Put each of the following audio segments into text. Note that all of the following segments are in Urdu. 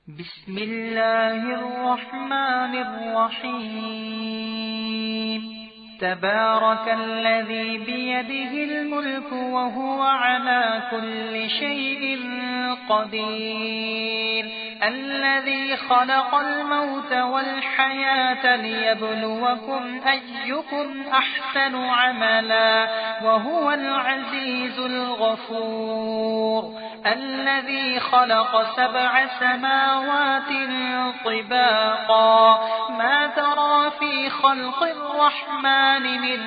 بسم الله الرحمن الرحيم. تبارك الذي بيده الملك وهو على كل شيء قدير، الذي خلق الموت والحياة ليبلوكم أيكم أحسن عملا وهو العزيز الغفور، الذي خلق 7 سماوات طباقا ما ترى في خلق الرحمن من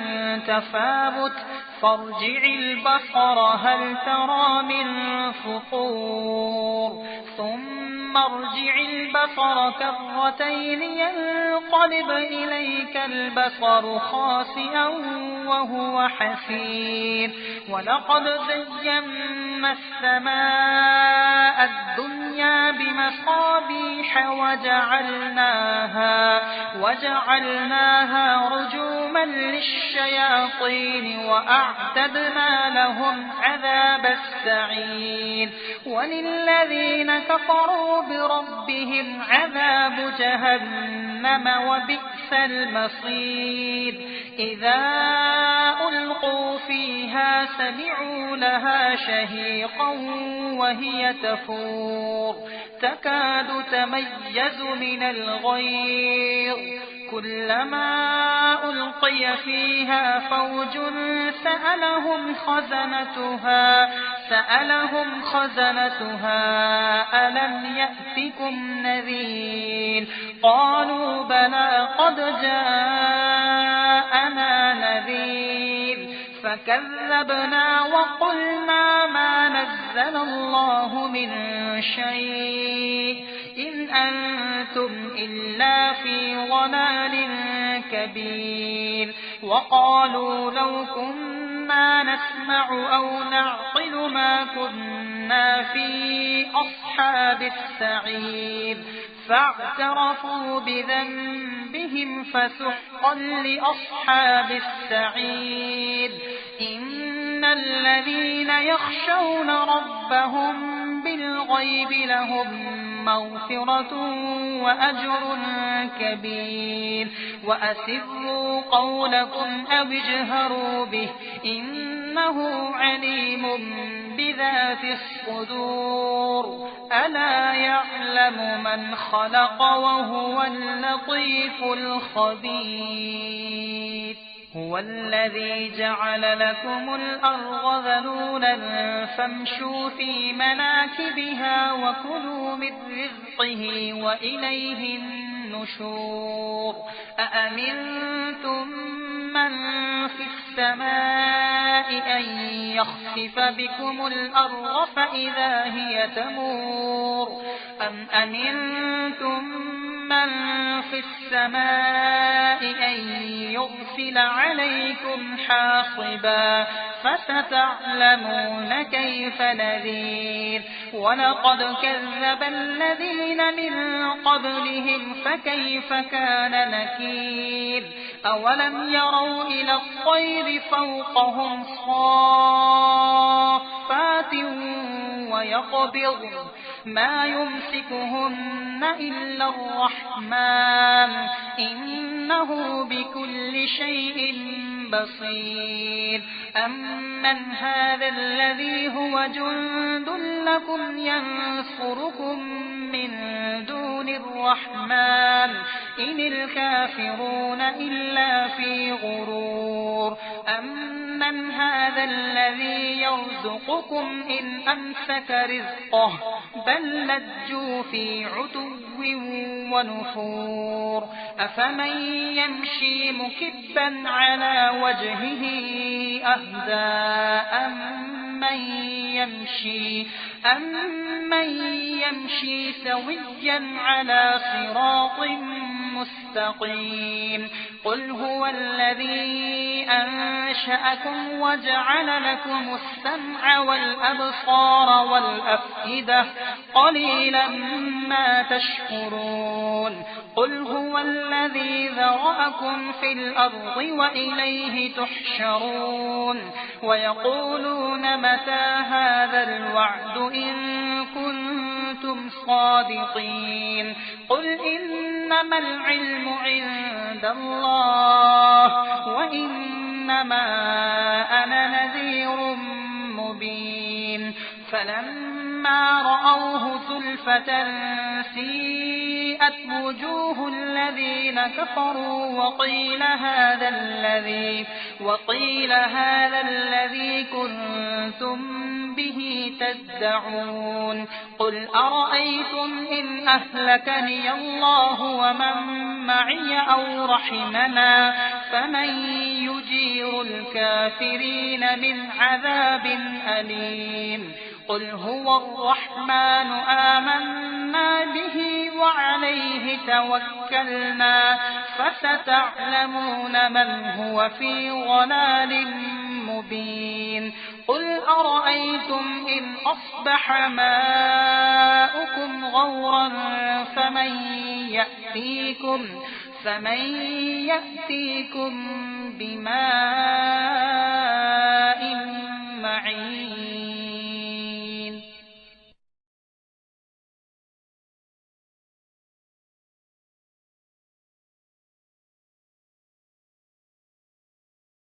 تفاوت فارجع البصر هل ترى من فطور ثم ارجع البصر كرتين ينقلب إليك البصر خاسئا وهو حسير، ولقد زينا السماء الدنيا بمصابيح وجعلناها رجوما للشياطين وأعتدنا لهم عذاب السعير، وللذين كفروا بربهم عذاب جهنم وبئس المصير. إذا ألقوا فيها سمعوا لها شهيقا وهي تفور تكاد تميز من الغيظ، كلما ألقي فيها فوج سألهم خزنتها ألم يأتكم نذير؟ قالوا بلى قد جاءنا نذير فكذبنا وقلنا ما نزل الله من شيء إن أنتم إلا في ضلال كبير. وقالوا لو كنا نسمع أو نعقل ما كنا في أصحاب السعير، فاعترفوا بذنبهم فسحقا لأصحاب السعير. إن الذين يخشون ربهم بالغيب لهم مغفرة وأجر كبير. وأسروا قولكم أو اجهروا به إنه عليم بذات الصدور، ألا يعلم من خلق وهو اللطيف الخبير. هو الذي جعل لكم الأرض ذلولا فامشوا في مناكبها وكلوا من رزقه وإليه النشور. أأمنتم من في السماء أن يخسف بكم الأرض فإذا هي تمور، أم أمنتم من في السماء أن يرسل عليكم حاصبا فستعلمون كيف نذير. ولقد كذب الذين من قبلهم فكيف كان نكير. أولم يروا إلى الطير فوقهم صافات ويقبضن ما يمسكهن إلا الرحمن إنه بكل شيء بصير. أمن هذا الذي هو جند لكم ينصركم من دون الرحمن إن الكافرون إلا في غرور. أمن هذا الذي يرزقكم إن أمسك رزقه بل لجوا في عتو ونفور. أفمن يمشي مكبا على وجهه أهدى أمن يمشي سويا على صراط مستقيم. قل هو الذي أنشأكم وجعل لكم السمع والأبصار والأفئدة قليلا ما تشكرون. قل هو الذي ذرأكم في الأرض وإليه تحشرون. ويقولون متى هذا الوعد إن كنتم كنتم صادقين قل إنما العلم عند الله وإنما أنا نذير مبين فلما رأوه زلفة سيئت وجوه الذين كفروا وقيل هذا الذي كنتم به تدعون قل أرأيتم إن أهلكني الله ومن معي أو رحمنا فمن يجير الكافرين من عذاب أليم قل هو الرحمن آمنا به وعليه توكلنا فستعلمون من هو في ضلال مبين قل أرأيتم إن أصبح ماؤكم غورا فمن يأتيكم بماء